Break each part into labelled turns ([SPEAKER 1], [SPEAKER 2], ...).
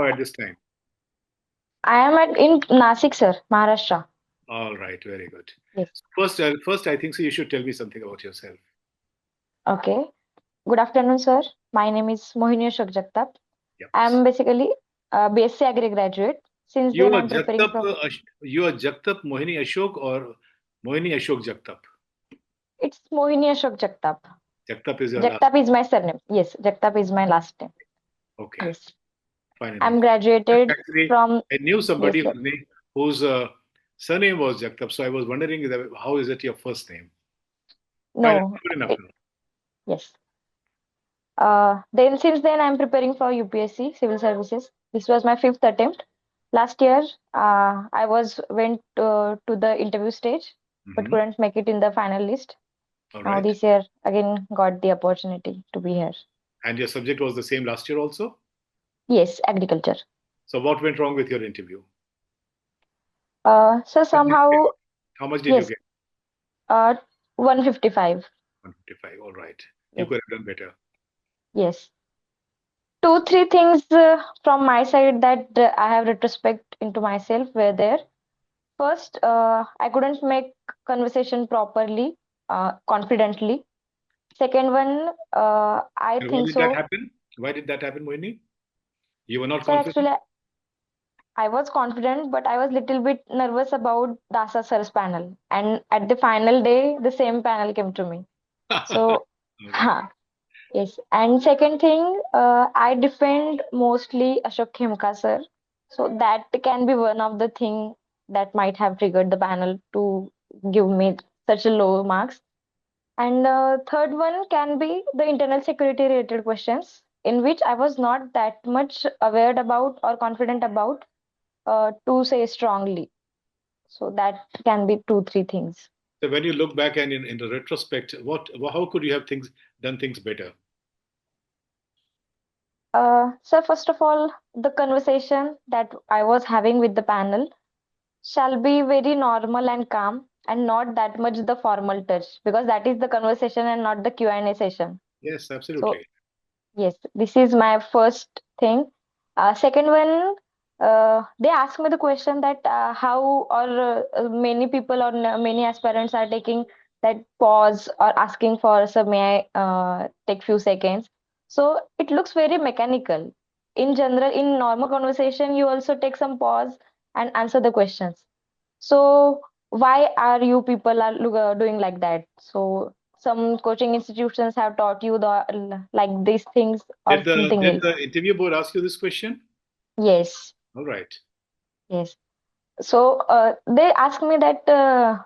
[SPEAKER 1] at this time?
[SPEAKER 2] I am in Nasik, sir, Maharashtra.
[SPEAKER 1] All right, very good.
[SPEAKER 2] Yes.
[SPEAKER 1] First, I think so. You should tell me something about yourself.
[SPEAKER 2] Okay. Good afternoon, sir. My name is Mohini Ashok JAGTAP.
[SPEAKER 1] Yep.
[SPEAKER 2] I am basically a BSc Agri graduate. Since
[SPEAKER 1] You
[SPEAKER 2] then,
[SPEAKER 1] are
[SPEAKER 2] I'm preparing
[SPEAKER 1] JAGTAP.
[SPEAKER 2] for.
[SPEAKER 1] You are JAGTAP Mohini Ashok or Mohini Ashok JAGTAP.
[SPEAKER 2] It's Mohini Ashok JAGTAP.
[SPEAKER 1] JAGTAP is your last.
[SPEAKER 2] JAGTAP is my surname. Yes, JAGTAP is my last name.
[SPEAKER 1] Okay,
[SPEAKER 2] Yes.
[SPEAKER 1] fine enough.
[SPEAKER 2] I'm graduated
[SPEAKER 1] Actually,
[SPEAKER 2] from.
[SPEAKER 1] I knew
[SPEAKER 2] Yes,
[SPEAKER 1] somebody
[SPEAKER 2] sir.
[SPEAKER 1] whose surname was JAGTAP, so I was wondering how is it your first name? Fine,
[SPEAKER 2] No.
[SPEAKER 1] good enough.
[SPEAKER 2] It, yes. Then since then, I'm preparing for UPSC Civil Services. This was my fifth attempt. Last year, I went to the interview stage, but
[SPEAKER 1] Hmm.
[SPEAKER 2] couldn't make it in the final list.
[SPEAKER 1] All
[SPEAKER 2] Now
[SPEAKER 1] right.
[SPEAKER 2] this year again got the opportunity to be here.
[SPEAKER 1] And your subject was the same last year also?
[SPEAKER 2] Yes, agriculture.
[SPEAKER 1] So what went wrong with your interview?
[SPEAKER 2] So
[SPEAKER 1] What did you get?
[SPEAKER 2] somehow,
[SPEAKER 1] How much did you
[SPEAKER 2] yes,
[SPEAKER 1] get?
[SPEAKER 2] uh, 155.
[SPEAKER 1] 155. All right. You
[SPEAKER 2] Yes,
[SPEAKER 1] could have done better.
[SPEAKER 2] yes. Two, three things from my side that I have retrospect into myself were there. First, I couldn't make conversation properly, confidently. Second one, I
[SPEAKER 1] And why
[SPEAKER 2] think
[SPEAKER 1] did that
[SPEAKER 2] so.
[SPEAKER 1] happen? Why did that happen, Moini? You were not
[SPEAKER 2] So
[SPEAKER 1] confident?
[SPEAKER 2] actually, I was confident, but I was little bit nervous about Dasa sir's panel. And at the final day, the same panel came to me.
[SPEAKER 1] All
[SPEAKER 2] So,
[SPEAKER 1] right.
[SPEAKER 2] yes. And second thing, I defend mostly Ashok Khemka sir. So that can be one of the thing that might have triggered the panel to give me such a low marks. And third one can be the internal security related questions in which I was not that much aware about or confident about to say strongly. So that can be two, three things.
[SPEAKER 1] So when you look back and in the retrospect, how could you have done things better?
[SPEAKER 2] So first of all, the conversation that I was having with the panel shall be very normal and calm and not that much the formal touch because that is the conversation and not the Q&A session.
[SPEAKER 1] Yes,
[SPEAKER 2] So
[SPEAKER 1] absolutely.
[SPEAKER 2] yes, this is my first thing. Second one, they asked me the question that how or many people or many aspirants are taking that pause or asking for, so may I take few seconds. So it looks very mechanical. In general, in normal conversation, you also take some pause and answer the questions. So why are you people are doing like that? So some coaching institutions have taught you like these things or something
[SPEAKER 1] Did
[SPEAKER 2] else.
[SPEAKER 1] the interview board ask you this question?
[SPEAKER 2] Yes,
[SPEAKER 1] All right.
[SPEAKER 2] yes. So they asked me that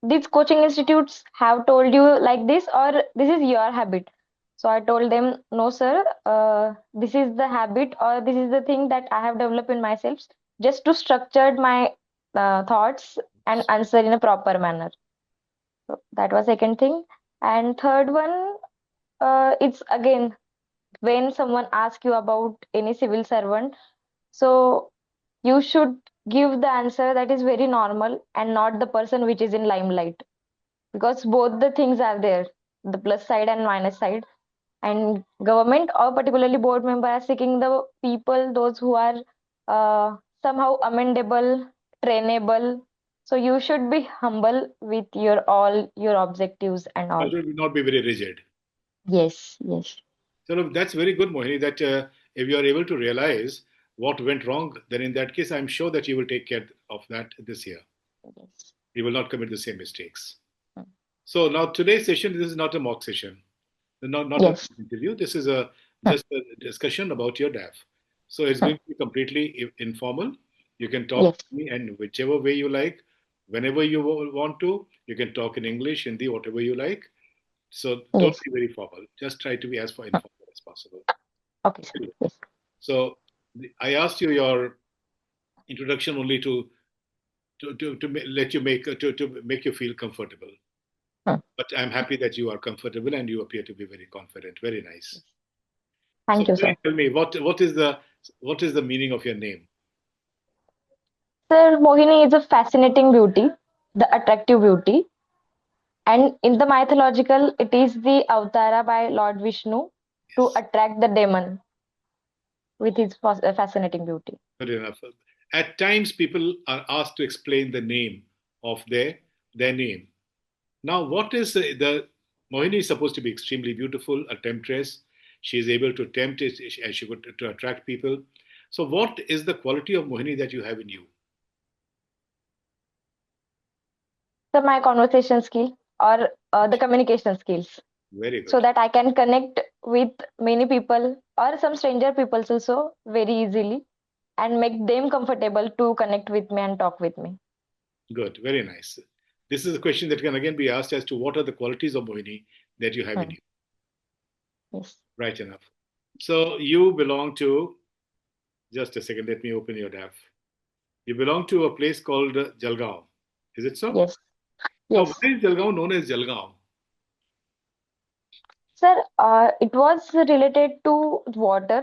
[SPEAKER 2] these coaching institutes have told you like this or this is your habit. So I told them, no, sir, this is the habit or this is the thing that I have developed in myself just to structure my thoughts and answer in a proper manner. So that was second thing. And third one, it's again when someone asks you about any civil servant, so you should give the answer that is very normal and not the person which is in limelight because both the things are there, the plus side and minus side. And government or particularly board member are seeking the people, those who are somehow amendable, trainable. So you should be humble with your all your objectives and all.
[SPEAKER 1] Also, will not be very rigid.
[SPEAKER 2] Yes, yes,
[SPEAKER 1] So look, that's very good, Mohini, that if you are able to realize what went wrong, then in that case, I'm sure that you will take care of that this year.
[SPEAKER 2] yes.
[SPEAKER 1] You will not commit the same mistakes.
[SPEAKER 2] Mm.
[SPEAKER 1] So now today's session, this is not a mock session, not an
[SPEAKER 2] Yes.
[SPEAKER 1] interview. This is a
[SPEAKER 2] Mm.
[SPEAKER 1] just a discussion about your DAF. So it's
[SPEAKER 2] Mm.
[SPEAKER 1] going to be completely informal. You can talk
[SPEAKER 2] Yes,
[SPEAKER 1] to me and whichever way you like, whenever you want to. You can talk in English, Hindi, whatever you like. So don't
[SPEAKER 2] yes.
[SPEAKER 1] be very formal. Just try to be as
[SPEAKER 2] Mm.
[SPEAKER 1] informal as possible.
[SPEAKER 2] Okay, sir. Yes.
[SPEAKER 1] So I asked you your introduction only let you to make you feel comfortable.
[SPEAKER 2] Mm.
[SPEAKER 1] But I'm happy that you are comfortable and you appear to be very confident. Very nice.
[SPEAKER 2] Yes.
[SPEAKER 1] So
[SPEAKER 2] Thank you,
[SPEAKER 1] please
[SPEAKER 2] sir.
[SPEAKER 1] tell me what is the meaning of your name?
[SPEAKER 2] Sir, Mohini is a fascinating beauty, the attractive beauty. And in the mythological, it is the avatara by Lord Vishnu to
[SPEAKER 1] Yes.
[SPEAKER 2] attract the demon. with his fascinating beauty.
[SPEAKER 1] Good enough. At times, people are asked to explain the name of their name. Now, what is the Mohini is supposed to be extremely beautiful, a temptress. She is able to tempt it, and she could to attract people. So, what is the quality of Mohini that you have in you?
[SPEAKER 2] So my conversation skill or the communication skills,
[SPEAKER 1] Very
[SPEAKER 2] so
[SPEAKER 1] good.
[SPEAKER 2] that I can connect with many people or some stranger people also very easily and make them comfortable to connect with me and talk with me.
[SPEAKER 1] Good. Very nice. This is a question that can again be asked as to what are the qualities of Mohini that you have in
[SPEAKER 2] Hmm.
[SPEAKER 1] you.
[SPEAKER 2] Yes.
[SPEAKER 1] Right enough. So, you belong to, just a second, let me open your DAF. You belong to a place called Jalgaon. Is it so?
[SPEAKER 2] Yes.
[SPEAKER 1] Now, why
[SPEAKER 2] Yes.
[SPEAKER 1] is Jalgaon known as Jalgaon?
[SPEAKER 2] Sir, it was related to water,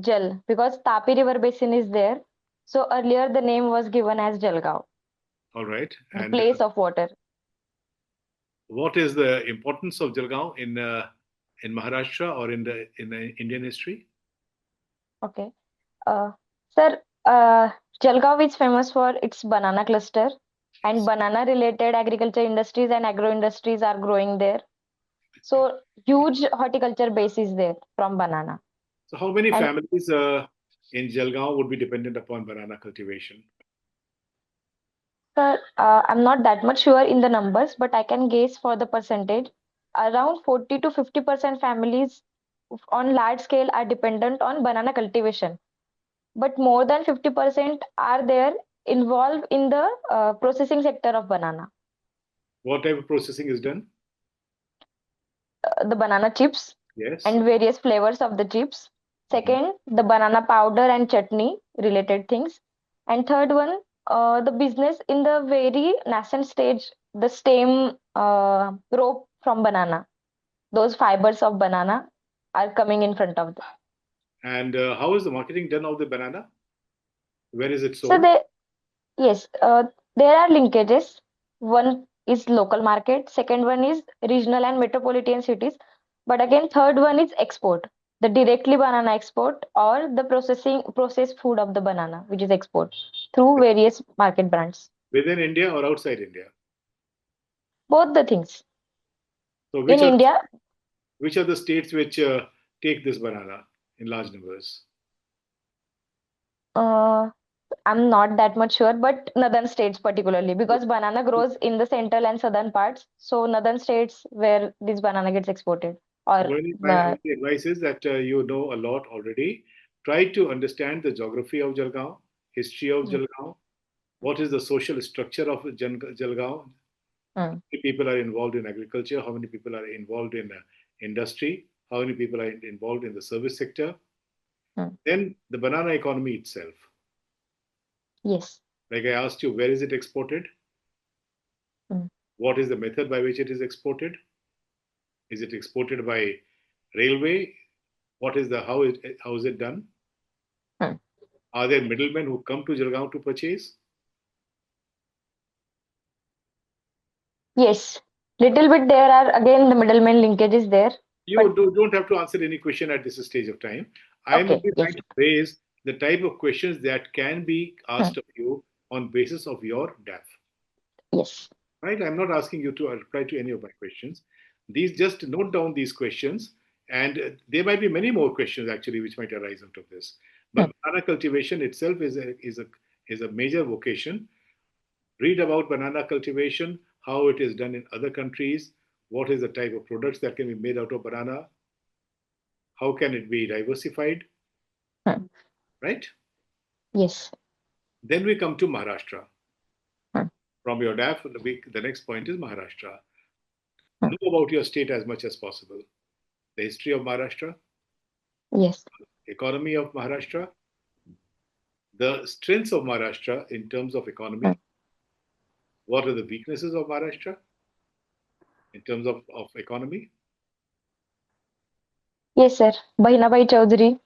[SPEAKER 2] Jal, because Tapi River Basin is there. So earlier the name was given as Jalgaon,
[SPEAKER 1] All right.
[SPEAKER 2] the
[SPEAKER 1] And
[SPEAKER 2] place of water.
[SPEAKER 1] what is the importance of Jalgaon in Maharashtra or in the Indian history?
[SPEAKER 2] Okay. Uh, Sir, Jalgaon is famous for its banana cluster, and banana related agriculture industries and agro industries are growing there. So huge horticulture base is there from banana.
[SPEAKER 1] So, how many
[SPEAKER 2] And
[SPEAKER 1] families in Jalgaon would be dependent upon banana cultivation?
[SPEAKER 2] sir, I'm not that much sure in the numbers, but I can guess for the percentage. Around 40 to 50% families on large scale are dependent on banana cultivation, but more than 50% are there involved in the processing sector of banana.
[SPEAKER 1] What type of processing is done?
[SPEAKER 2] The banana chips
[SPEAKER 1] Yes.
[SPEAKER 2] and various flavors of the chips.
[SPEAKER 1] Mhm.
[SPEAKER 2] Second, the banana powder and chutney related things. And third one, the business in the very nascent stage, the stem rope from banana. Those fibers of banana are coming in front of them.
[SPEAKER 1] And how is the marketing done of the banana? Where is it
[SPEAKER 2] So
[SPEAKER 1] sold?
[SPEAKER 2] they, yes, there are linkages. One is local market, second one is regional and metropolitan cities, but again, third one is export. The directly banana export or the processed food of the banana, which is export through various market brands.
[SPEAKER 1] Within India or outside India?
[SPEAKER 2] Both the things.
[SPEAKER 1] So,
[SPEAKER 2] In India,
[SPEAKER 1] which are the states which take this banana in large numbers?
[SPEAKER 2] uh, I'm not that much sure, but northern states particularly because banana grows in the central and southern parts. So northern states where this banana gets exported or
[SPEAKER 1] Well, my
[SPEAKER 2] uh,
[SPEAKER 1] only advice is that you know a lot already. Try to understand the geography of Jalgaon, history of
[SPEAKER 2] mm,
[SPEAKER 1] Jalgaon, what is the social structure of Jalgaon, how
[SPEAKER 2] mm,
[SPEAKER 1] many people are involved in agriculture, how many people are involved in industry, how many people are involved in the service sector.
[SPEAKER 2] mm,
[SPEAKER 1] Then the banana economy itself.
[SPEAKER 2] yes.
[SPEAKER 1] Like I asked you, where is it exported?
[SPEAKER 2] Mm,
[SPEAKER 1] What is the method by which it is exported? Is it exported by railway? What is the how is it done?
[SPEAKER 2] mm.
[SPEAKER 1] Are there middlemen who come to Jalgaon to purchase?
[SPEAKER 2] Yes. Little bit there are again the middleman linkage is there. But
[SPEAKER 1] Don't have to answer any question at this stage of time. I am
[SPEAKER 2] okay,
[SPEAKER 1] only trying
[SPEAKER 2] yes.
[SPEAKER 1] to raise the type of questions that can be
[SPEAKER 2] Mm,
[SPEAKER 1] asked of you on basis of your DAF.
[SPEAKER 2] yes.
[SPEAKER 1] Right? I'm not asking you to reply to any of my questions. These just note down these questions, and there might be many more questions actually which might arise out of this.
[SPEAKER 2] Mm,
[SPEAKER 1] But banana cultivation itself is a major vocation. Read about banana cultivation, how it is done in other countries, what is the type of products that can be made out of banana, how can it be diversified,
[SPEAKER 2] mm,
[SPEAKER 1] right?
[SPEAKER 2] yes.
[SPEAKER 1] Then we come to Maharashtra.
[SPEAKER 2] Mm,
[SPEAKER 1] From your DAF, the next point is Maharashtra.
[SPEAKER 2] mm,
[SPEAKER 1] Know about your state as much as possible. The history of Maharashtra,
[SPEAKER 2] yes.
[SPEAKER 1] economy of Maharashtra, the strengths of Maharashtra in terms of
[SPEAKER 2] Mm,
[SPEAKER 1] economy, what are the weaknesses of Maharashtra in terms of economy.
[SPEAKER 2] yes, sir. Bahinabai Chaudhary,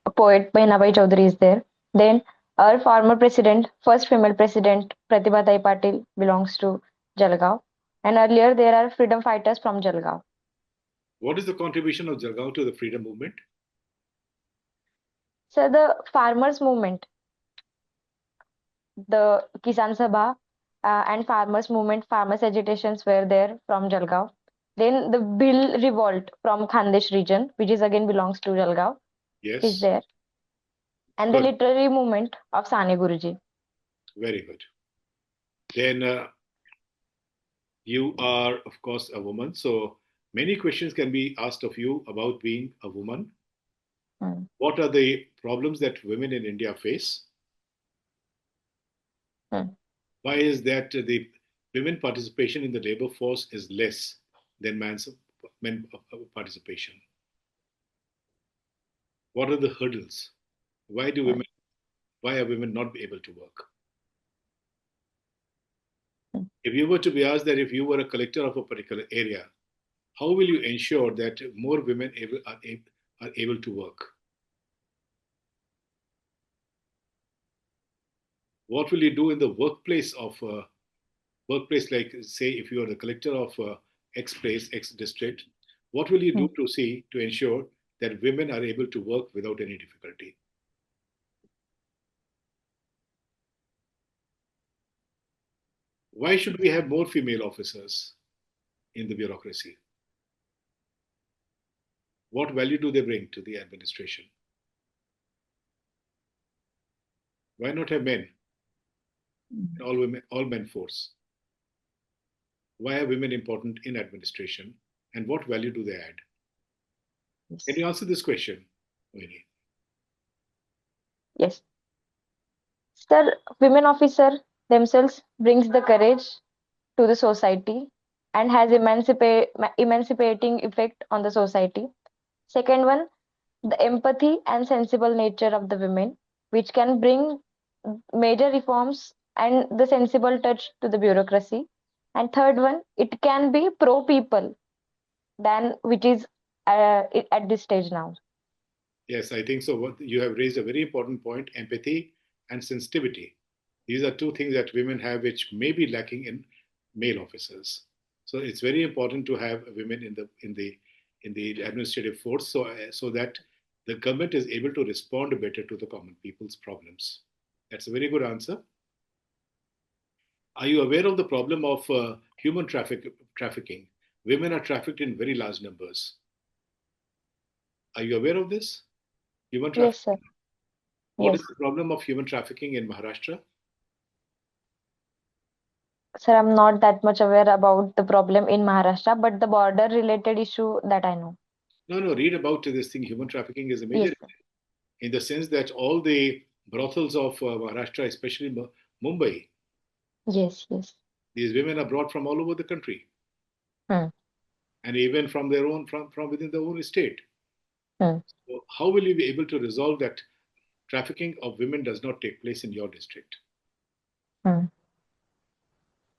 [SPEAKER 2] a poet, Bahinabai Chaudhary is there. Then our former president, first female president, Pratibha Tai Patil belongs to Jalgaon. And earlier there are freedom fighters from Jalgaon.
[SPEAKER 1] What is the contribution of Jalgaon to the freedom movement?
[SPEAKER 2] So the farmers movement, the Kisan Sabha and farmers movement, farmers agitations were there from Jalgaon. Then the Bill revolt from Khandesh region, which is again belongs to Jalgaon, is
[SPEAKER 1] Yes.
[SPEAKER 2] there. And the
[SPEAKER 1] Good.
[SPEAKER 2] literary movement of Sane Guruji.
[SPEAKER 1] Very good. Then you are, of course, a woman. So many questions can be asked of you about being a woman.
[SPEAKER 2] Hmm.
[SPEAKER 1] What are the problems that women in India face?
[SPEAKER 2] Hmm.
[SPEAKER 1] Why is that the women participation in the labor force is less than men participation? What are the hurdles? Why do
[SPEAKER 2] Hmm.
[SPEAKER 1] women? Why are women not able to work?
[SPEAKER 2] Hmm.
[SPEAKER 1] If you were to be asked that if you were a collector of a particular area, how will you ensure that more women are able to work? What will you do in the workplace of workplace, like say if you are the collector of X place, X district, what will you
[SPEAKER 2] Hmm.
[SPEAKER 1] do to see to ensure that women are able to work without any difficulty? Why should we have more female officers in the bureaucracy? What value do they bring to the administration? Why not have men, all women, all men force? Why are women important in administration, and what value do they add? Can
[SPEAKER 2] Yes.
[SPEAKER 1] you answer this question, Mohini?
[SPEAKER 2] Yes. Sir, women officer themselves brings the courage to the society and has emancipating effect on the society. Second one, the empathy and sensible nature of the women, which can bring major reforms and the sensible touch to the bureaucracy. And third one, it can be pro people than which is at this stage now.
[SPEAKER 1] Yes, I think so. What you have raised a very important point: empathy and sensitivity. These are two things that women have, which may be lacking in male officers. So it's very important to have women in the administrative force, so that the government is able to respond better to the common people's problems. That's a very good answer. Are you aware of the problem of human trafficking? Women are trafficked in very large numbers. Are you aware of this? Human
[SPEAKER 2] Yes, sir.
[SPEAKER 1] trafficking. What is
[SPEAKER 2] Yes.
[SPEAKER 1] the problem of human trafficking in Maharashtra?
[SPEAKER 2] Sir, I'm not that much aware about the problem in Maharashtra, but the border related issue that I know.
[SPEAKER 1] No, no, read about this thing. Human trafficking is a major
[SPEAKER 2] Yes, sir.
[SPEAKER 1] issue in the sense that all the brothels of Maharashtra, especially Mumbai,
[SPEAKER 2] Yes, yes.
[SPEAKER 1] these women are brought from all over the country
[SPEAKER 2] Hmm.
[SPEAKER 1] and even from their own, from within their own state.
[SPEAKER 2] Hmm.
[SPEAKER 1] So how will you be able to resolve that trafficking of women does not take place in your district?
[SPEAKER 2] Hmm.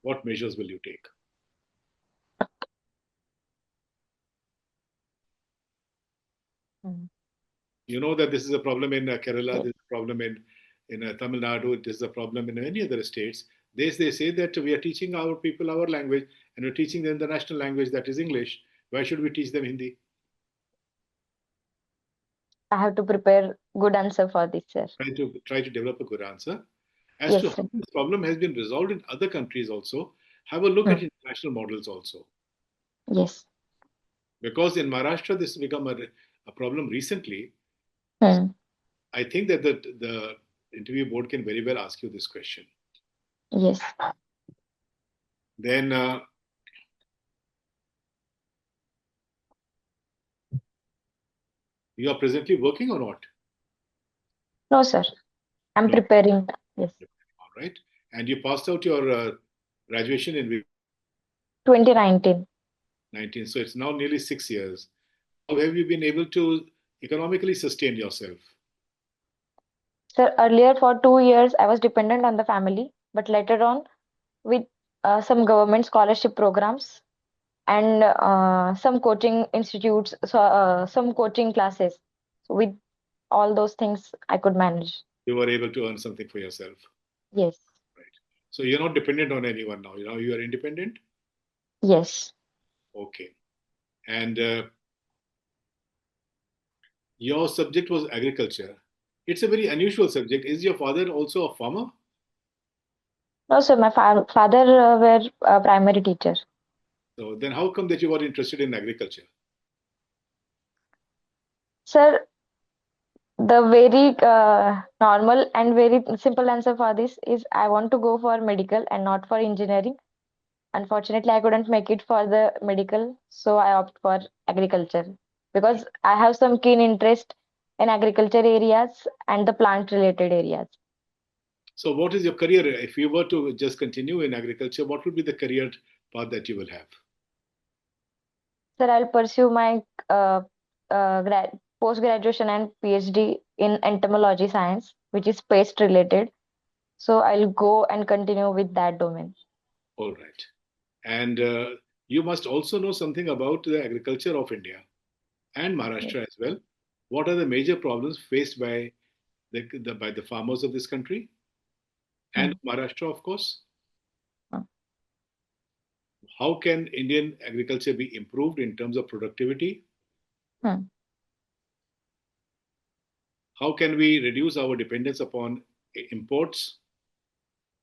[SPEAKER 1] What measures will you take?
[SPEAKER 2] Hmm.
[SPEAKER 1] You know that this is a problem in Kerala,
[SPEAKER 2] Yes.
[SPEAKER 1] this is a problem in Tamil Nadu, this is a problem in many other states. They say that we are teaching our people our language and we're teaching them the national language that is English. Why should we teach them Hindi?
[SPEAKER 2] I have to prepare good answer for this, sir.
[SPEAKER 1] Try to develop a good answer. As to
[SPEAKER 2] Yes,
[SPEAKER 1] how
[SPEAKER 2] sir.
[SPEAKER 1] this problem has been resolved in other countries also, have a look
[SPEAKER 2] Hmm.
[SPEAKER 1] at international models also.
[SPEAKER 2] Yes.
[SPEAKER 1] Because in Maharashtra, this has become a problem recently.
[SPEAKER 2] Hmm.
[SPEAKER 1] I think that the interview board can very well ask you this question.
[SPEAKER 2] Yes.
[SPEAKER 1] Then you are presently working or not?
[SPEAKER 2] No, sir. I'm
[SPEAKER 1] No.
[SPEAKER 2] preparing. Yes.
[SPEAKER 1] All right. And you passed out your graduation in
[SPEAKER 2] 2019.
[SPEAKER 1] 19. So it's now nearly 6 years. How have you been able to economically sustain yourself?
[SPEAKER 2] Sir, earlier for 2 years, I was dependent on the family, but later on, with some government scholarship programs and some coaching institutes, so some coaching classes. So with all those things, I could manage.
[SPEAKER 1] You were able to earn something for yourself.
[SPEAKER 2] Yes.
[SPEAKER 1] Right. So you're not dependent on anyone now. You are independent.
[SPEAKER 2] Yes.
[SPEAKER 1] Okay. And your subject was agriculture. It's a very unusual subject. Is your father also a farmer?
[SPEAKER 2] No, sir, my father were a primary teacher.
[SPEAKER 1] So then how come that you got interested in agriculture?
[SPEAKER 2] Sir, the very normal and very simple answer for this is I want to go for medical and not for engineering. Unfortunately, I couldn't make it for the medical, so I opt for agriculture because I have some keen interest in agriculture areas and the plant related areas.
[SPEAKER 1] So what is your career? If you were to just continue in agriculture, what would be the career path that you will have?
[SPEAKER 2] Sir, I'll pursue my post graduation and PhD in entomology science, which is pest related. So I'll go and continue with that domain.
[SPEAKER 1] All right. And you must also know something about the agriculture of India and
[SPEAKER 2] Yes.
[SPEAKER 1] Maharashtra as well. What are the major problems faced by by the farmers of this country and
[SPEAKER 2] Hmm.
[SPEAKER 1] Maharashtra, of course?
[SPEAKER 2] Hmm.
[SPEAKER 1] How can Indian agriculture be improved in terms of productivity?
[SPEAKER 2] Hmm.
[SPEAKER 1] How can we reduce our dependence upon imports,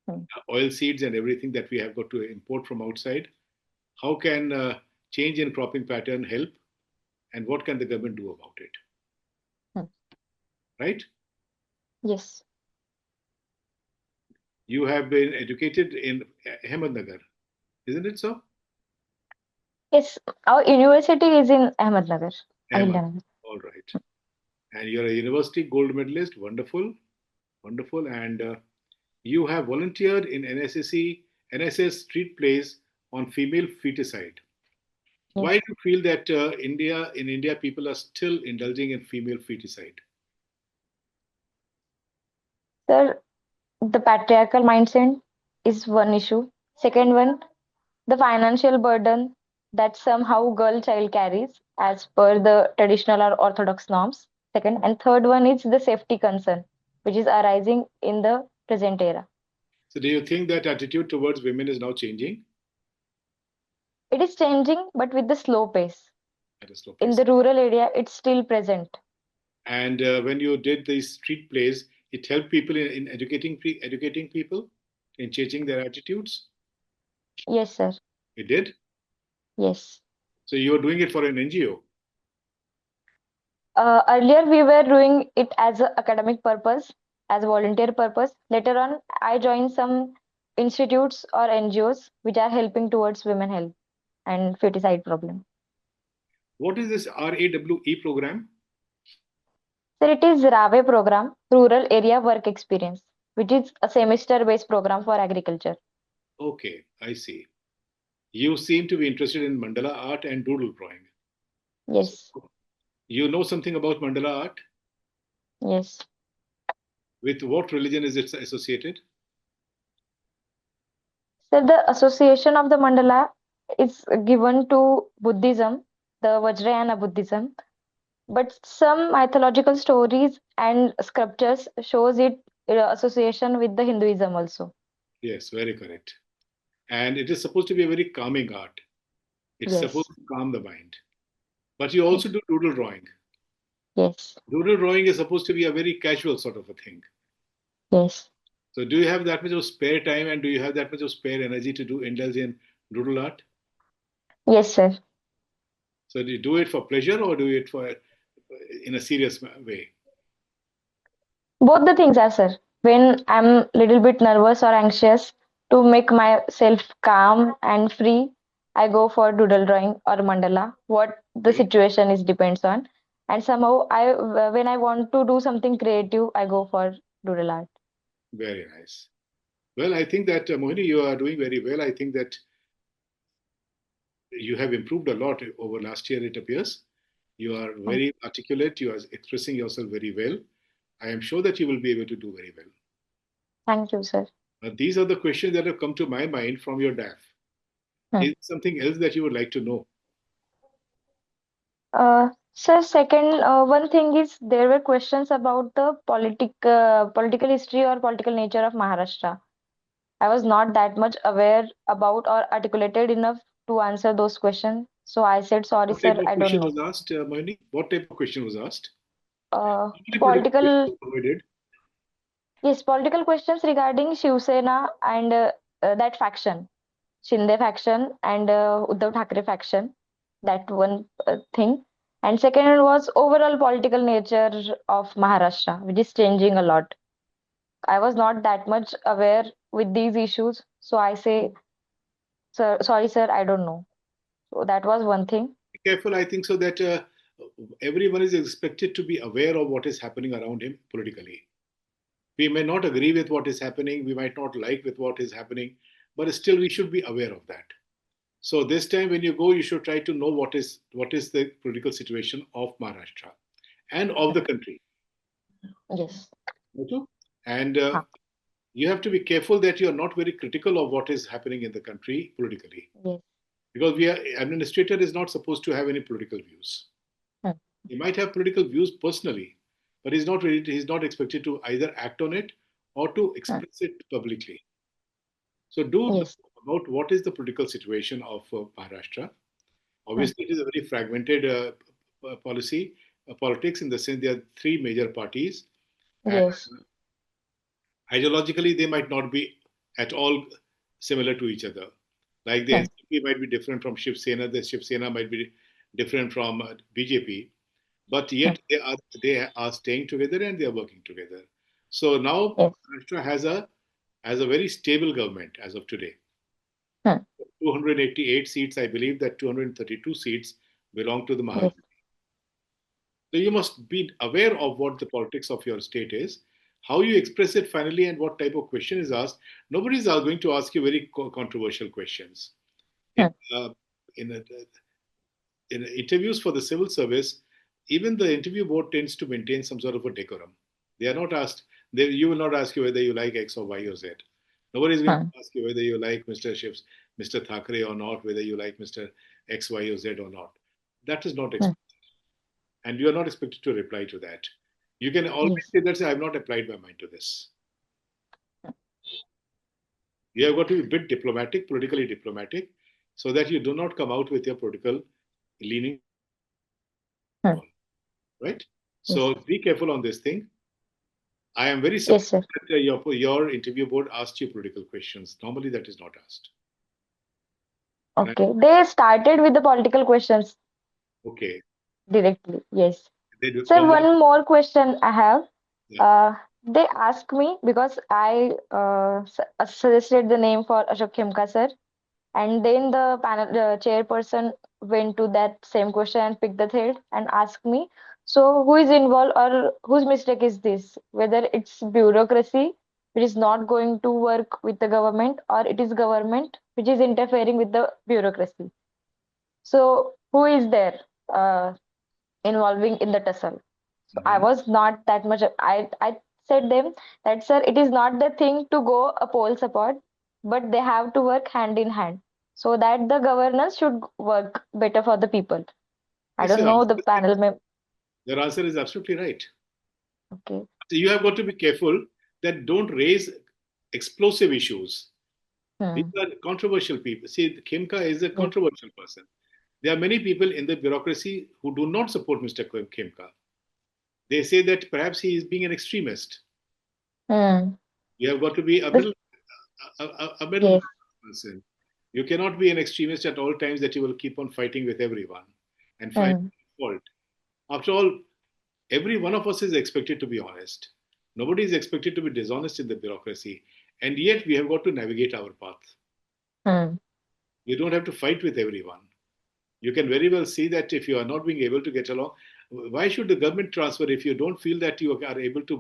[SPEAKER 2] Hmm.
[SPEAKER 1] oil seeds, and everything that we have got to import from outside? How can change in cropping pattern help? And what can the government do about it?
[SPEAKER 2] Hmm.
[SPEAKER 1] Right?
[SPEAKER 2] Yes.
[SPEAKER 1] You have been educated in Ahmednagar, isn't it so?
[SPEAKER 2] Yes. Our university is in Ahmednagar,
[SPEAKER 1] Ahmed.
[SPEAKER 2] Ahilanagar.
[SPEAKER 1] All right. And you're a university gold medalist. Wonderful. Wonderful. And you have volunteered in NSS street plays on female feticide. Why do
[SPEAKER 2] Yes.
[SPEAKER 1] you feel that in India, people are still indulging in female feticide?
[SPEAKER 2] Sir, the patriarchal mindset is one issue. Second one, the financial burden that somehow girl child carries as per the traditional or orthodox norms. Second, and third one is the safety concern, which is arising in the present era.
[SPEAKER 1] So, do you think that attitude towards women is now changing
[SPEAKER 2] It is changing, but with the slow pace.
[SPEAKER 1] at a slow
[SPEAKER 2] In
[SPEAKER 1] pace?
[SPEAKER 2] the rural area, it's still present.
[SPEAKER 1] And when you did these street plays, it helped people in educating people in changing their attitudes.
[SPEAKER 2] Yes, sir.
[SPEAKER 1] It did.
[SPEAKER 2] Yes.
[SPEAKER 1] So you were doing it for an NGO.
[SPEAKER 2] Earlier, we were doing it as a academic purpose, as a volunteer purpose. Later on, I joined some institutes or NGOs which are helping towards women health and feticide problem.
[SPEAKER 1] What is this RAWE program?
[SPEAKER 2] So it is RAWE program, Rural Area Work Experience, which is a semester-based program for agriculture.
[SPEAKER 1] Okay, I see. You seem to be interested in mandala art and doodle drawing. So
[SPEAKER 2] Yes,
[SPEAKER 1] you know something about mandala art?
[SPEAKER 2] yes.
[SPEAKER 1] With what religion is it associated?
[SPEAKER 2] So the association of the mandala is given to Buddhism, the Vajrayana Buddhism, but some mythological stories and sculptures shows it association with the Hinduism also.
[SPEAKER 1] Yes, very correct. And it is supposed to be a very calming art. It's supposed
[SPEAKER 2] Yes,
[SPEAKER 1] to calm the mind. But you
[SPEAKER 2] yes,
[SPEAKER 1] also do doodle drawing.
[SPEAKER 2] yes,
[SPEAKER 1] Doodle drawing is supposed to be a very casual sort of a thing.
[SPEAKER 2] yes,
[SPEAKER 1] So, do you have that much of spare time and do you have that much of spare energy to do indulge in doodle art?
[SPEAKER 2] yes, sir.
[SPEAKER 1] So, do you do it for pleasure or do you it for in a serious way?
[SPEAKER 2] Both the things are, sir. When I'm little bit nervous or anxious, to make myself calm and free, I go for doodle drawing or mandala. What the
[SPEAKER 1] Very,
[SPEAKER 2] situation is depends on. And somehow when I want to do something creative, I go for doodle art.
[SPEAKER 1] very nice. Well, I think that Mohini, you are doing very well. I think that you have improved a lot over last year. It appears you are
[SPEAKER 2] Thank,
[SPEAKER 1] very articulate. You are expressing yourself very well. I am sure that you will be able to do very well.
[SPEAKER 2] thank you, sir.
[SPEAKER 1] These are the questions that have come to my mind from your DAF.
[SPEAKER 2] Hmm.
[SPEAKER 1] Is something else that you would like to know?
[SPEAKER 2] Sir, second, one thing is there were questions about the political history or political nature of Maharashtra. I was not that much aware about or articulated enough to answer those questions. So I said, sorry,
[SPEAKER 1] What type
[SPEAKER 2] sir,
[SPEAKER 1] of
[SPEAKER 2] I don't
[SPEAKER 1] question
[SPEAKER 2] know.
[SPEAKER 1] was asked, Mohini? What type of question was asked?
[SPEAKER 2] uh,
[SPEAKER 1] How many political
[SPEAKER 2] political
[SPEAKER 1] questions avoided?
[SPEAKER 2] yes, political questions regarding Shiv Sena and that faction, Shinde faction and Uddhav Thackeray faction. That one thing. And second one was overall political nature of Maharashtra, which is changing a lot. I was not that much aware with these issues, so I say, sir, sorry, sir, I don't know. So that was one thing.
[SPEAKER 1] Be careful, I think so that everyone is expected to be aware of what is happening around him politically. We may not agree with what is happening, we might not like with what is happening, but still we should be aware of that. So this time when you go, you should try to know what is the political situation of Maharashtra and of the country.
[SPEAKER 2] Yes.
[SPEAKER 1] Okay? And
[SPEAKER 2] Huh.
[SPEAKER 1] you have to be careful that you are not very critical of what is happening in the country politically,
[SPEAKER 2] Yes.
[SPEAKER 1] because we are administrator is not supposed to have any political views.
[SPEAKER 2] Hmm.
[SPEAKER 1] He might have political views personally, but he's not expected to either act on it or to
[SPEAKER 2] Hmm.
[SPEAKER 1] express it publicly. So do know
[SPEAKER 2] Yes.
[SPEAKER 1] about what is the political situation of Maharashtra.
[SPEAKER 2] Hmm.
[SPEAKER 1] Obviously, it is a very fragmented policy, politics, in the sense there are three major parties, and
[SPEAKER 2] Yes.
[SPEAKER 1] ideologically they might not be at all similar to each other. Like the
[SPEAKER 2] Hmm.
[SPEAKER 1] NCP might be different from Shiv Sena, the Shiv Sena might be different from BJP, but
[SPEAKER 2] Hmm.
[SPEAKER 1] yet they are staying together and they are working together. So now
[SPEAKER 2] Yes.
[SPEAKER 1] Maharashtra has a very stable government as of today.
[SPEAKER 2] Hmm.
[SPEAKER 1] 288 seats, I believe that 232 seats belong to the
[SPEAKER 2] Yes.
[SPEAKER 1] Mahajana. So you must be aware of what the politics of your state is, how you express it finally, and what type of question is asked. Nobody is going to ask you very controversial questions. In,
[SPEAKER 2] Hmm.
[SPEAKER 1] uh, in, a, in interviews for the civil service, even the interview board tends to maintain some sort of a decorum. They are not asked. You will not ask you whether you like X or Y or Z. Nobody is going
[SPEAKER 2] Hmm.
[SPEAKER 1] to ask you whether you like Mr. Thackeray or not, whether you like Mr. X, Y, or Z or not. That is not
[SPEAKER 2] Hmm.
[SPEAKER 1] expected, and you are not expected to reply to that. You can always
[SPEAKER 2] Yes.
[SPEAKER 1] say that, I have not applied my mind to this. You have got to be a bit diplomatic, politically diplomatic, so that you do not come out with your political leaning,
[SPEAKER 2] Hmm.
[SPEAKER 1] right?
[SPEAKER 2] Yes.
[SPEAKER 1] So be careful on this thing. I am very
[SPEAKER 2] Yes,
[SPEAKER 1] surprised
[SPEAKER 2] sir.
[SPEAKER 1] that your interview board asked you political questions. Normally, that is not asked. And
[SPEAKER 2] Okay. They started with the political questions
[SPEAKER 1] okay,
[SPEAKER 2] directly. Yes.
[SPEAKER 1] they do
[SPEAKER 2] Sir,
[SPEAKER 1] normally.
[SPEAKER 2] one more question I have.
[SPEAKER 1] Yeah.
[SPEAKER 2] Uh, they asked me because I suggested the name for Ashok Khemka sir, and then the panel chairperson went to that same question and picked the thread and asked me, so who is involved or whose mistake is this? Whether it's bureaucracy which is not going to work with the government, or it is government which is interfering with the bureaucracy. So who is there involving in the tussle? So I
[SPEAKER 1] Mhm.
[SPEAKER 2] was not that much. I said them that sir, it is not the thing to go a poll support, but they have to work hand in hand so that the governance should work better for the people. I
[SPEAKER 1] Yes,
[SPEAKER 2] don't know the panel
[SPEAKER 1] your answer is absolutely right.
[SPEAKER 2] Okay.
[SPEAKER 1] So you have got to be careful that don't raise explosive issues. These
[SPEAKER 2] Hmm.
[SPEAKER 1] are controversial people. See, Khemka is a
[SPEAKER 2] Yes.
[SPEAKER 1] controversial person. There are many people in the bureaucracy who do not support Mr. Khemka. They say that perhaps he is being an extremist.
[SPEAKER 2] Hmm.
[SPEAKER 1] You have got to be
[SPEAKER 2] This,
[SPEAKER 1] a middle
[SPEAKER 2] yes.
[SPEAKER 1] person. You cannot be an extremist at all times that you will keep on fighting with everyone and find
[SPEAKER 2] Hmm.
[SPEAKER 1] fault. After all, every one of us is expected to be honest. Nobody is expected to be dishonest in the bureaucracy. And yet we have got to navigate our path.
[SPEAKER 2] Hmm.
[SPEAKER 1] You don't have to fight with everyone. You can very well see that if you are not being able to get along, why should the government transfer if you don't feel that you are able to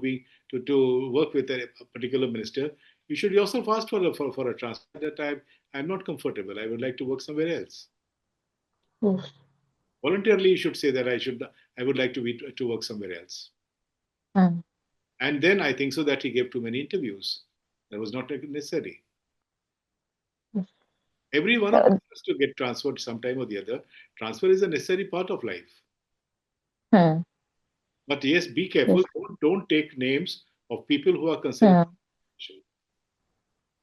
[SPEAKER 1] work with a particular minister? You should yourself ask for a transfer. That I'm not comfortable. I would like to work somewhere else.
[SPEAKER 2] Yes.
[SPEAKER 1] Voluntarily, you should say that I would like to work somewhere else.
[SPEAKER 2] Hmm.
[SPEAKER 1] And then I think so that he gave too many interviews. That was not necessary.
[SPEAKER 2] Yes.
[SPEAKER 1] Every one of us
[SPEAKER 2] So,
[SPEAKER 1] has to get transferred sometime or the other. Transfer is a necessary part of life.
[SPEAKER 2] hmm.
[SPEAKER 1] But yes, be careful.
[SPEAKER 2] Yes.
[SPEAKER 1] Don't take names of people who are considered
[SPEAKER 2] Hmm.
[SPEAKER 1] controversial.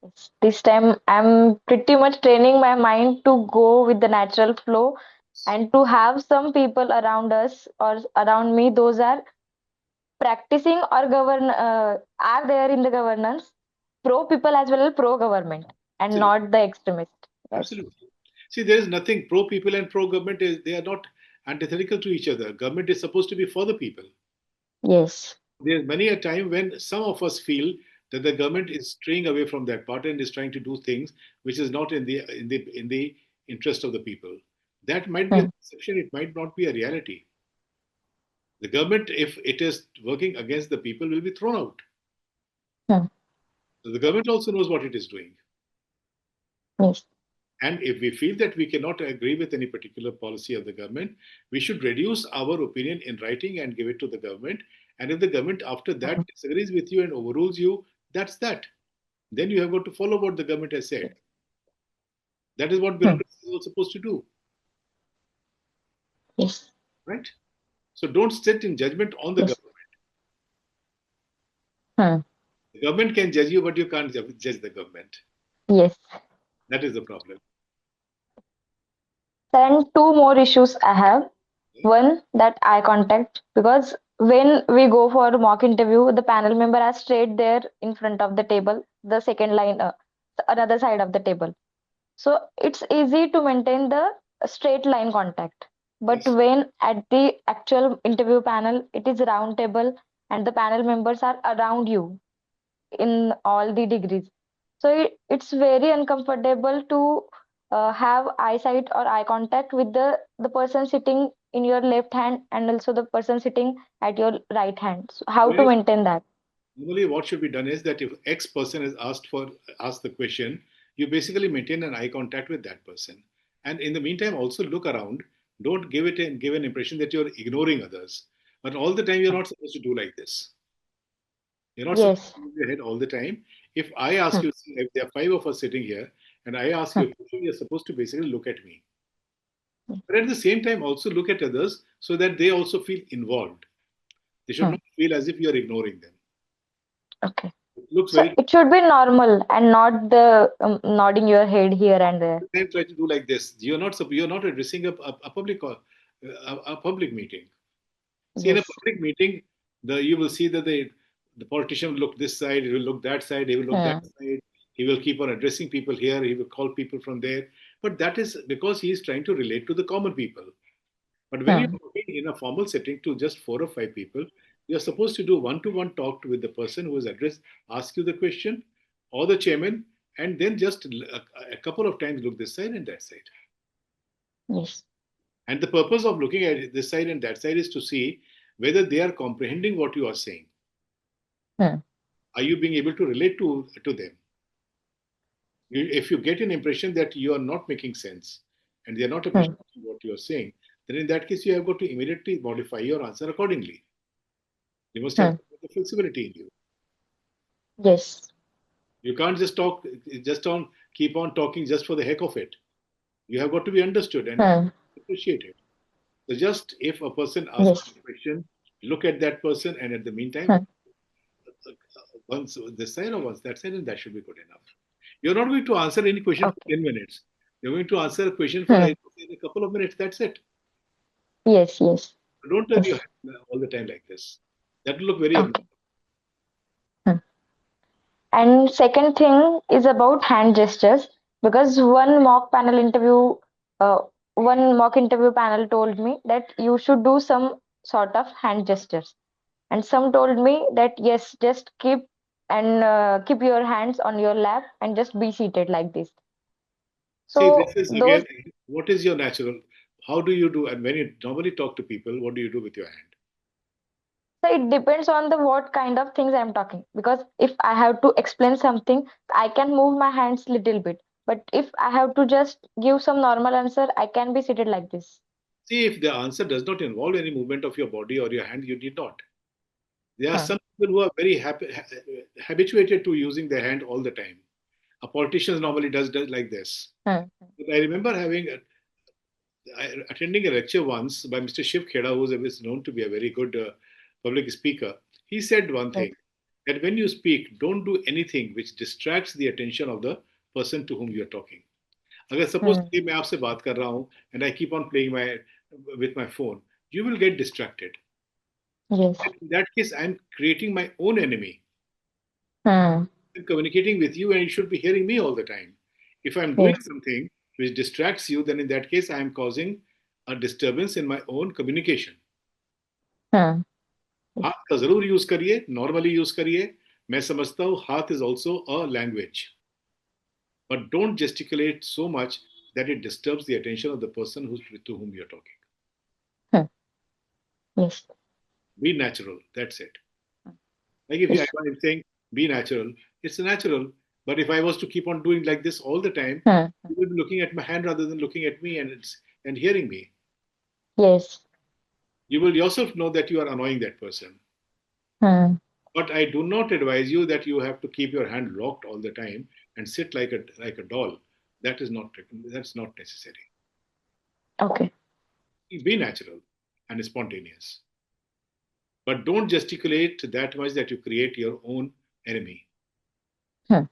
[SPEAKER 2] Yes. This time I'm pretty much training my mind to go with the natural flow and to have some people around us or around me, those are practicing or are there in the governance, pro people as well as pro government, and
[SPEAKER 1] Absolutely.
[SPEAKER 2] not the extremist. Yes.
[SPEAKER 1] Absolutely. See, there is nothing pro people and pro government. They are not antithetical to each other. Government is supposed to be for the people.
[SPEAKER 2] Yes.
[SPEAKER 1] There's many a time when some of us feel that the government is straying away from that part and is trying to do things which is not in the interest of the people. That might be a
[SPEAKER 2] Hmm.
[SPEAKER 1] perception. It might not be a reality. The government, if it is working against the people, will be thrown out.
[SPEAKER 2] Hmm.
[SPEAKER 1] So the government also knows what it is doing.
[SPEAKER 2] Yes.
[SPEAKER 1] And if we feel that we cannot agree with any particular policy of the government, we should reduce our opinion in writing and give it to the government. And if the government after that
[SPEAKER 2] Hmm.
[SPEAKER 1] disagrees with you and overrules you, that's that. Then you have got to follow what the government has said. That is what
[SPEAKER 2] Hmm.
[SPEAKER 1] bureaucracy is all supposed to do,
[SPEAKER 2] Yes.
[SPEAKER 1] right? So don't sit in judgment on the
[SPEAKER 2] Yes.
[SPEAKER 1] government.
[SPEAKER 2] Hmm.
[SPEAKER 1] The government can judge you, but you can't judge the government.
[SPEAKER 2] Yes.
[SPEAKER 1] That is the problem.
[SPEAKER 2] Then two more issues I have.
[SPEAKER 1] Okay?
[SPEAKER 2] One, that eye contact, because when we go for a mock interview, the panel member are straight there in front of the table, the second line, another side of the table. So it's easy to maintain the straight line contact. But
[SPEAKER 1] Yes.
[SPEAKER 2] when at the actual interview panel, it is round table and the panel members are around you in all the degrees. So it's very uncomfortable to have eyesight or eye contact with the person sitting in your left hand and also the person sitting at your right hand. So how to maintain that?
[SPEAKER 1] Normally, what should be done is that if X person is asked the question, you basically maintain an eye contact with that person, and in the meantime, also look around. Don't give an impression that you're ignoring others. But all the time, you're not supposed to do like this. You're not supposed
[SPEAKER 2] Yes.
[SPEAKER 1] to move your head all the time. If I ask
[SPEAKER 2] Hmm.
[SPEAKER 1] you, if there are five of us sitting here, and I ask
[SPEAKER 2] Hmm.
[SPEAKER 1] you a question, you're supposed to basically look at me. But at the same time, also look at others so that they also feel involved. They should
[SPEAKER 2] Hmm.
[SPEAKER 1] not feel as if you're ignoring them.
[SPEAKER 2] Okay.
[SPEAKER 1] It looks
[SPEAKER 2] So
[SPEAKER 1] very
[SPEAKER 2] it should be normal and not the nodding your head here and there.
[SPEAKER 1] time try to do like this. You're not addressing a public a public meeting. See, in a
[SPEAKER 2] Yes.
[SPEAKER 1] public meeting, you will see that the politician will look this side, he will look that side, he will look that
[SPEAKER 2] Hmm.
[SPEAKER 1] side. He will keep on addressing people here. He will call people from there. But that is because he is trying to relate to the common people. But when you're
[SPEAKER 2] Hmm.
[SPEAKER 1] talking in a formal setting to just four or five people, you're supposed to do one-to-one talk with the person who has addressed, ask you the question, or the chairman, and then just a couple of times look this side and that side.
[SPEAKER 2] Yes.
[SPEAKER 1] And the purpose of looking at this side and that side is to see whether they are comprehending what you are saying.
[SPEAKER 2] Hmm.
[SPEAKER 1] Are you being able to relate to them? If you get an impression that you are not making sense and they are not
[SPEAKER 2] Hmm.
[SPEAKER 1] appreciating what you are saying, then in that case, you have got to immediately modify your answer accordingly. You must have
[SPEAKER 2] Hmm.
[SPEAKER 1] the flexibility in you.
[SPEAKER 2] Yes.
[SPEAKER 1] You can't just talk, just on keep on talking just for the heck of it. You have got to be understood and
[SPEAKER 2] Hmm.
[SPEAKER 1] appreciated. So just if a person asks
[SPEAKER 2] Yes.
[SPEAKER 1] a question, look at that person, and at the meantime,
[SPEAKER 2] Hmm.
[SPEAKER 1] once this side or once that side, and that should be good enough. You're not going to answer any question for
[SPEAKER 2] Okay.
[SPEAKER 1] 10 minutes. You're going to answer a question for
[SPEAKER 2] Hmm.
[SPEAKER 1] like in a couple of minutes. That's it.
[SPEAKER 2] Yes. Yes.
[SPEAKER 1] So don't turn your
[SPEAKER 2] Yes.
[SPEAKER 1] head all the time like this. That will look very abnormal.
[SPEAKER 2] Okay. Hmm. And second thing is about hand gestures, because uh, one mock interview panel told me that you should do some sort of hand gestures, and some told me that yes, just keep your hands on your lap and just be seated like this.
[SPEAKER 1] See, this
[SPEAKER 2] So
[SPEAKER 1] is again,
[SPEAKER 2] those,
[SPEAKER 1] what is your natural? How do you do? And when you normally talk to people, what do you do with your hand?
[SPEAKER 2] so it depends on the what kind of things I'm talking. Because if I have to explain something, I can move my hands little bit. But if I have to just give some normal answer, I can be seated like this.
[SPEAKER 1] See, if the answer does not involve any movement of your body or your hand, you need not. There are
[SPEAKER 2] Hmm.
[SPEAKER 1] some people who are very habituated to using their hand all the time. A politician normally does like this.
[SPEAKER 2] Hmm.
[SPEAKER 1] But I remember attending a lecture once by Mr. Shiv Kheda, who is known to be a very good public speaker. He said one
[SPEAKER 2] Yes.
[SPEAKER 1] thing that when you speak, don't do anything which distracts the attention of the person to whom you are talking. अगर suppose
[SPEAKER 2] Hmm.
[SPEAKER 1] कि मैं आपसे बात कर रहा हूँ and I keep on playing my with my phone, you will get distracted.
[SPEAKER 2] Yes.
[SPEAKER 1] In that case, I'm creating my own enemy.
[SPEAKER 2] Hmm.
[SPEAKER 1] I'm communicating with you, and you should be hearing me all the time. If I'm doing
[SPEAKER 2] Yes.
[SPEAKER 1] something which distracts you, then in that case, I am causing a disturbance in my own communication.
[SPEAKER 2] Hmm. Yes.
[SPEAKER 1] हाथ का जरूर use करिए, normally use करिए. मैं समझता हूँ हाथ is also a language, but don't gesticulate so much that it disturbs the attention of the person to whom you're talking.
[SPEAKER 2] Hmm. Yes.
[SPEAKER 1] Be natural. That's it. Like if
[SPEAKER 2] Yes.
[SPEAKER 1] I'm saying be natural, it's natural. But if I was to keep on doing like this all the time,
[SPEAKER 2] Hmm.
[SPEAKER 1] you will be looking at my hand rather than looking at me and hearing me.
[SPEAKER 2] Yes.
[SPEAKER 1] You will yourself know that you are annoying that person.
[SPEAKER 2] Hmm.
[SPEAKER 1] But I do not advise you that you have to keep your hand locked all the time and sit like a doll. That is not that's not necessary.
[SPEAKER 2] Okay.
[SPEAKER 1] Be natural and spontaneous. But don't gesticulate that much that you create your own enemy.
[SPEAKER 2] Hmm.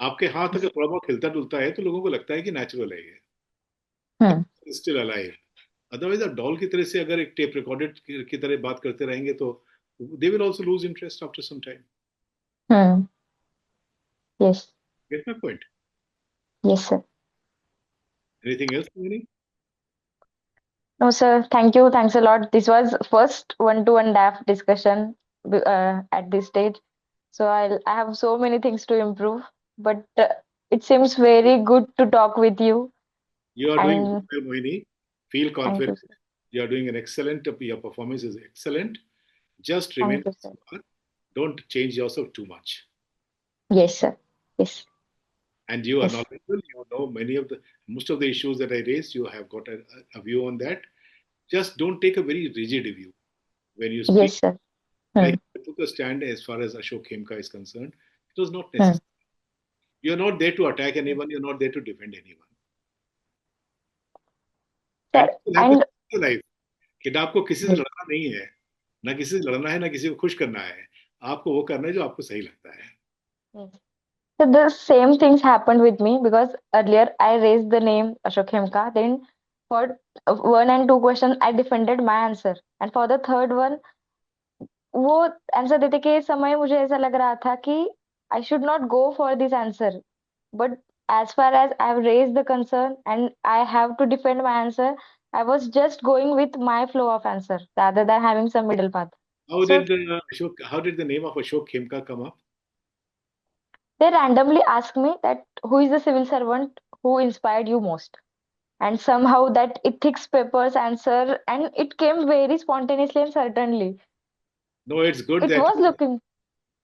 [SPEAKER 1] आपके हाथ अगर
[SPEAKER 2] Yes.
[SPEAKER 1] थोड़ा बहुत हिलता डुलता है तो लोगों को लगता है कि नेचुरल है ये,
[SPEAKER 2] Hmm.
[SPEAKER 1] Still alive. अदरवाइज आप डॉल की तरह से अगर एक टेप रिकॉर्डेड की तरह बात करते रहेंगे तो they will also lose interest after some time.
[SPEAKER 2] Hmm. Yes.
[SPEAKER 1] Get my point?
[SPEAKER 2] Yes, sir.
[SPEAKER 1] Anything else meaning?
[SPEAKER 2] No, sir. Thank you. Thanks a lot. This was first 1 to 1.5 discussion at this stage. So I have so many things to improve, but it seems very good to talk with you.
[SPEAKER 1] You are doing
[SPEAKER 2] And
[SPEAKER 1] well, Mohini. Feel
[SPEAKER 2] thank you,
[SPEAKER 1] confident.
[SPEAKER 2] sir.
[SPEAKER 1] You are doing an excellent. Your performance is excellent. Just remain
[SPEAKER 2] Thank you,
[SPEAKER 1] as
[SPEAKER 2] sir.
[SPEAKER 1] you are. Don't change yourself too much.
[SPEAKER 2] Yes, sir. Yes.
[SPEAKER 1] And you are
[SPEAKER 2] Yes.
[SPEAKER 1] knowledgeable. You know many of the most of the issues that I raised. You have got a view on that. Just don't take a very rigid view when you speak.
[SPEAKER 2] Yes, sir.
[SPEAKER 1] Like
[SPEAKER 2] Hmm.
[SPEAKER 1] I took a stand as far as Ashok Khemka is concerned. It was not
[SPEAKER 2] Hmm.
[SPEAKER 1] necessary. You're not there to attack
[SPEAKER 2] Yes.
[SPEAKER 1] anyone. You're not there to defend anyone. And
[SPEAKER 2] Sir.
[SPEAKER 1] people have
[SPEAKER 2] And
[SPEAKER 1] this life कि ना आपको किसी से
[SPEAKER 2] yes.
[SPEAKER 1] लड़ना नहीं है, ना किसी से लड़ना है, ना किसी को खुश करना है. आपको वो करना है जो आपको सही लगता है.
[SPEAKER 2] Yes. So the same things happened with me because earlier I raised the name Ashok Hemka. Then for 1 and 2 questions I defended my answer, and for the third one वो आंसर देते के समय मुझे ऐसा लग रहा था कि I should not go for this answer, but as far as I've raised the concern and I have to defend my answer, I was just going with my flow of answer rather than having some middle path. So
[SPEAKER 1] How did the name of Ashok Khemka come up?
[SPEAKER 2] they randomly asked me that who is the civil servant who inspired you most, and somehow that ethics papers answer, and it came very spontaneously and certainly
[SPEAKER 1] No, it's good
[SPEAKER 2] it
[SPEAKER 1] that
[SPEAKER 2] was looking.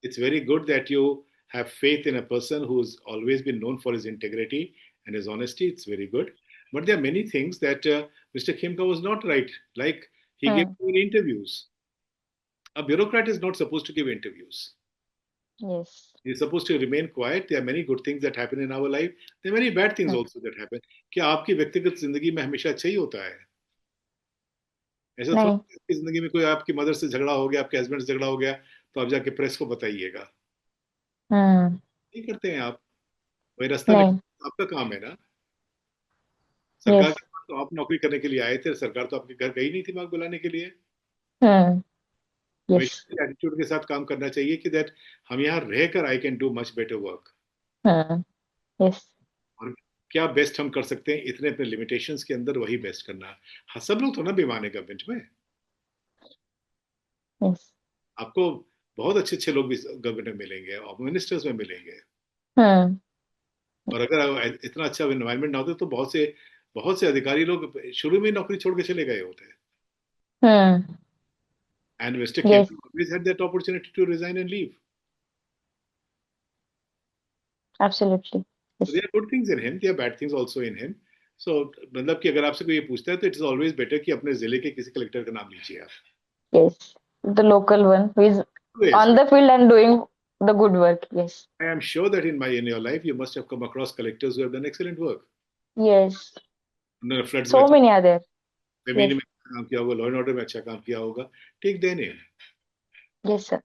[SPEAKER 1] it's very good that you have faith in a person who's always been known for his integrity and his honesty. It's very good. But there are many things that Mr. Khemka was not right. Like he gave
[SPEAKER 2] Hmm.
[SPEAKER 1] interviews. A bureaucrat is not supposed to give interviews.
[SPEAKER 2] Yes.
[SPEAKER 1] He's supposed to remain quiet. There are many good things that happen in our life. There are many bad things
[SPEAKER 2] Hmm.
[SPEAKER 1] also that happen. क्या आपकी व्यक्तिगत जिंदगी में हमेशा अच्छा ही होता है? ऐसा थोड़ा
[SPEAKER 2] नहीं.
[SPEAKER 1] आपकी जिंदगी में कोई आपकी मदर से झगड़ा हो गया, आपके हस्बैंड से झगड़ा हो गया, तो आप जाके प्रेस को बताइएगा.
[SPEAKER 2] Hmm.
[SPEAKER 1] नहीं करते हैं आप. वही रास्ता
[SPEAKER 2] नहीं.
[SPEAKER 1] निकालना आपका काम है ना. सरकार
[SPEAKER 2] Yes.
[SPEAKER 1] के पास तो आप नौकरी करने के लिए आए थे. सरकार तो आपके घर गई नहीं थी मांग बुलाने के लिए.
[SPEAKER 2] Hmm. Yes.
[SPEAKER 1] हमेशा एटीट्यूड के साथ काम करना चाहिए कि दैट हम यहाँ रहकर I can do much better work.
[SPEAKER 2] Hmm. Yes.
[SPEAKER 1] और क्या बेस्ट हम कर सकते हैं इतने अपने लिमिटेशंस के अंदर, वही बेस्ट करना है. हाँ, सब लोग तो ना बेईमान है गवर्नमेंट में.
[SPEAKER 2] Yes.
[SPEAKER 1] आपको बहुत अच्छे अच्छे लोग भी गवर्नमेंट में मिलेंगे और मिनिस्टर्स में मिलेंगे.
[SPEAKER 2] Hmm.
[SPEAKER 1] और अगर इतना अच्छा एनवायरनमेंट ना होता तो बहुत से अधिकारी लोग शुरू में ही नौकरी छोड़ के चले गए होते.
[SPEAKER 2] Hmm.
[SPEAKER 1] And mister Khem
[SPEAKER 2] Yes.
[SPEAKER 1] always had that opportunity to resign and leave.
[SPEAKER 2] Absolutely.
[SPEAKER 1] So
[SPEAKER 2] Yes.
[SPEAKER 1] there are good things in him, there are bad things also in him. So मतलब कि अगर आपसे कोई ये पूछता है तो इट्स ऑलवेज बेटर कि अपने जिले के किसी कलेक्टर का नाम लीजिए आप.
[SPEAKER 2] Yes. The local one who is
[SPEAKER 1] Yes,
[SPEAKER 2] on the field and doing the good work. Yes.
[SPEAKER 1] I am sure that in your life you must have come across collectors who have done excellent work.
[SPEAKER 2] Yes.
[SPEAKER 1] उन्होंने floods में
[SPEAKER 2] So
[SPEAKER 1] अच्छा,
[SPEAKER 2] many are there.
[SPEAKER 1] जमीन
[SPEAKER 2] Yes.
[SPEAKER 1] में अच्छा काम किया होगा, law and order में अच्छा काम किया होगा. Take then.
[SPEAKER 2] Yes, sir.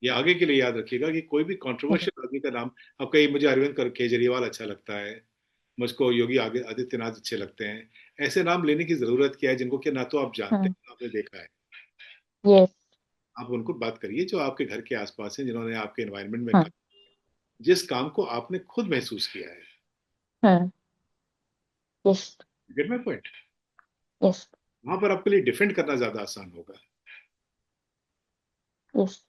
[SPEAKER 1] ये आगे के लिए याद रखिएगा कि कोई भी
[SPEAKER 2] Hmm.
[SPEAKER 1] कंट्रोवर्शियल आदमी का नाम, अब कहीं मुझे अरविंद केजरीवाल अच्छा लगता है, मुझको योगी आदित्यनाथ अच्छे लगते हैं, ऐसे नाम लेने की जरूरत क्या है जिनको कि ना तो आप जानते
[SPEAKER 2] Hmm.
[SPEAKER 1] हैं ना आपने देखा है।
[SPEAKER 2] Yes.
[SPEAKER 1] आप उनको बात करिए जो आपके घर के आसपास हैं, जिन्होंने आपके एनवायरनमेंट में
[SPEAKER 2] Hmm.
[SPEAKER 1] काम, जिस काम को आपने खुद महसूस किया है।
[SPEAKER 2] Hmm. Yes.
[SPEAKER 1] Get my point?
[SPEAKER 2] Yes.
[SPEAKER 1] वहां पर आपके लिए डिफेंड करना ज्यादा आसान होगा।
[SPEAKER 2] Yes.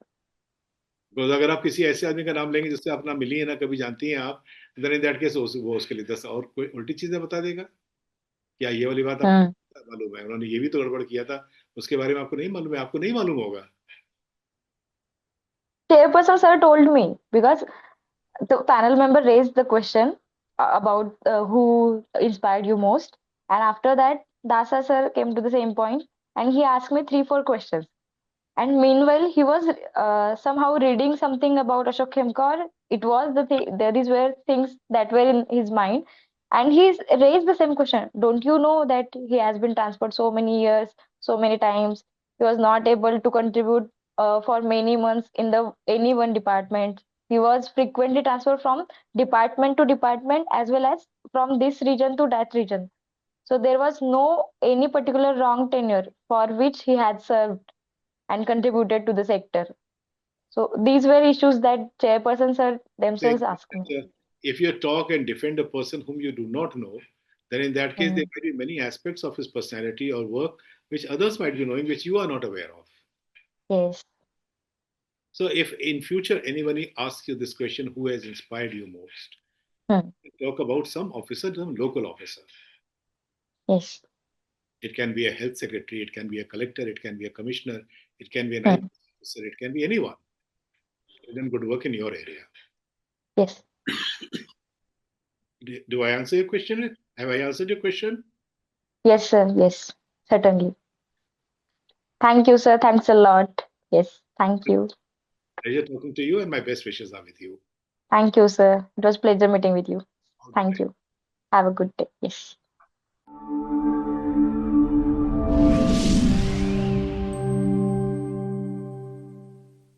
[SPEAKER 1] बिकॉज अगर आप किसी ऐसे आदमी का नाम लेंगे जिससे आप ना मिली है ना कभी जानती हैं आप, देन इन दैट केस वो उसके लिए 10 और कोई उल्टी चीजें बता देगा। क्या ये वाली बात
[SPEAKER 2] Hmm.
[SPEAKER 1] आपको मालूम है, उन्होंने ये भी तो गड़बड़ किया था, उसके बारे में आपको नहीं मालूम है, आपको नहीं मालूम होगा।
[SPEAKER 2] Chairperson sir told me because the panel member raised the question about who inspired you most, and after that, Dasa sir came to the same point and he asked me three, four questions. And meanwhile, he was somehow reading something about Ashok Khemkar. It was the thing, these were things that were in his mind. And he's raised the same question. Don't you know that he has been transferred so many years, so many times? He was not able to contribute for many months in the any one department. He was frequently transferred from department to department as well as from this region to that region. So there was no any particular wrong tenure for which he had served and contributed to the sector. So these were issues that chairpersons are themselves asked me.
[SPEAKER 1] If you talk and defend a person whom you do not know, then in that case there
[SPEAKER 2] Hmm.
[SPEAKER 1] might be many aspects of his personality or work which others might be knowing which you are not aware of.
[SPEAKER 2] Yes.
[SPEAKER 1] So if in future anybody asks you this question, who has inspired you most,
[SPEAKER 2] Hmm.
[SPEAKER 1] talk about some officer, some local officer.
[SPEAKER 2] Yes.
[SPEAKER 1] It can be a health secretary, it can be a collector, it can be a commissioner, it can be an
[SPEAKER 2] Hmm.
[SPEAKER 1] IPS officer, it can be anyone. Tell them good work in your area.
[SPEAKER 2] Yes.
[SPEAKER 1] Do I answer your question? Have I answered your question?
[SPEAKER 2] Yes, sir. Yes. Certainly. Thank you, sir. Thanks a lot. Yes. Thank you.
[SPEAKER 1] Pleasure talking to you, and my best wishes are with you.
[SPEAKER 2] Thank you, sir. It was pleasure meeting with you.
[SPEAKER 1] All the
[SPEAKER 2] Thank
[SPEAKER 1] best.
[SPEAKER 2] you. Have a good day. Yes.